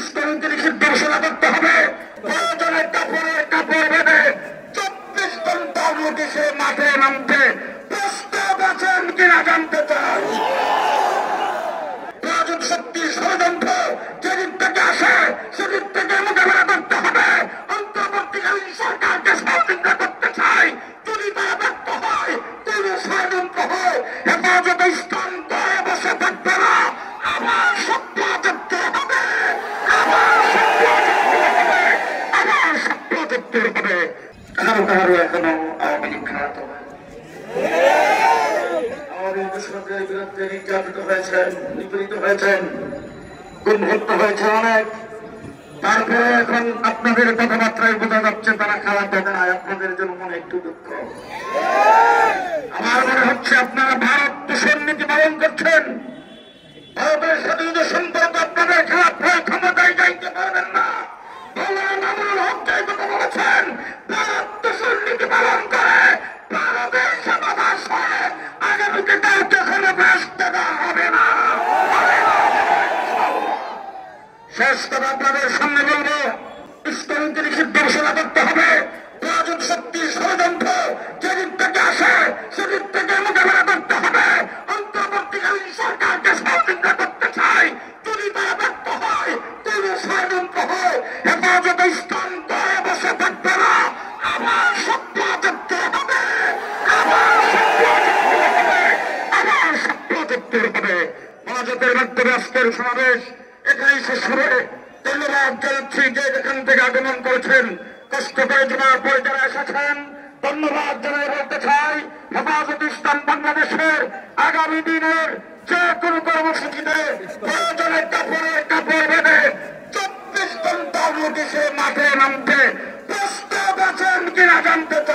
ইসলামকে নিষিদ্ধ ঘোষণা করতে হবে। প্রয়োজনে কাপড় বেঁধে 24 ঘন্টার নোটিশে মাঠে নামতে প্রস্তাব আছেন কিনা জানতে চাই। রাজক শক্তি ষড়যন্ত্র যেদিক থেকে আসে সেদিক থেকে মোকাবেলা করতে হবে। অন্তর্বর্তীকালীন সরকারকে সহযোগিতা করতে চাই। যদি তারা ব্যর্থ হয়, কোন ষড়যন্ত্র হয়, হেফাজতে ইসলাম করে বসে থাকবে না। আবার সত্য করতে হবে, আবার সত্য করতে হবে, আবার সত্য করতে হবে। কারো এখনো আওয়ামী লীগ খারাপ হবে। আওয়ামী কৃষকদের বিরুদ্ধে নির্যাতিত হয়েছেন, নিপীড়িত হয়েছেন, গুম হত্যা হয়েছে অনেক। তারপরে এখন আপনাদের কথাবার্তায় বোঝা যাচ্ছে তারা খারাপ হবে না। আপনাদের জন্য মনে একটু দুঃখ। আমার মনে হচ্ছে আপনারা ভারত দূষণ নীতি পালন করছেন। ভারতের সাথে যদি সম্পর্ক আপনাদের খারাপ হয়ে ক্ষমতায় যাইতে পারবেন না। মামুনুল হক এই কথা বলেছেন, ভারত দূষণ নীতি পালন করে ভারতের সাথে বাস হয় আগামীতে তার ক্ষমতা আসতে দেওয়া হবে না। শেষ কথা আপনাদের সামনে বলবো, ইসলামকে নিষিদ্ধ ঘোষণা করতে হবে। রাজক শক্তি ষড়যন্ত্র যেদিক থেকে আসে সেদিক থেকে মোকাবেলা করতে হবে। অন্তর্বর্তীকালীন সরকারকে সহযোগিতা করতে চাই। যদি তারা ব্যর্থ হয়, কোন ষড়যন্ত্র হয়, হেফাজতে ইসলাম করে বসে থাকবে না। আবার সত্য করতে হবে, আবার সত্য করতে হবে, আবার সত্য করতে হবে। মনোযোগের মাধ্যমে আজকের সমাবেশ এখানেই শেষ হবে। ধন্যবাদ জানাচ্ছি যে যেখান থেকে আগমন করেছেন, কষ্ট করে জমার পরে যারা এসেছেন ধন্যবাদ জানাই বলতে চাই। হেফাজতে ইসলাম বাংলাদেশের আগামী দিনের যে কোনো কর্মসূচিতে প্রয়োজনে কাপড় বেঁধে 24 ঘন্টার নোটিশে মাঠে নামতে প্রস্তাব আছেন কিনা জানতে চাই।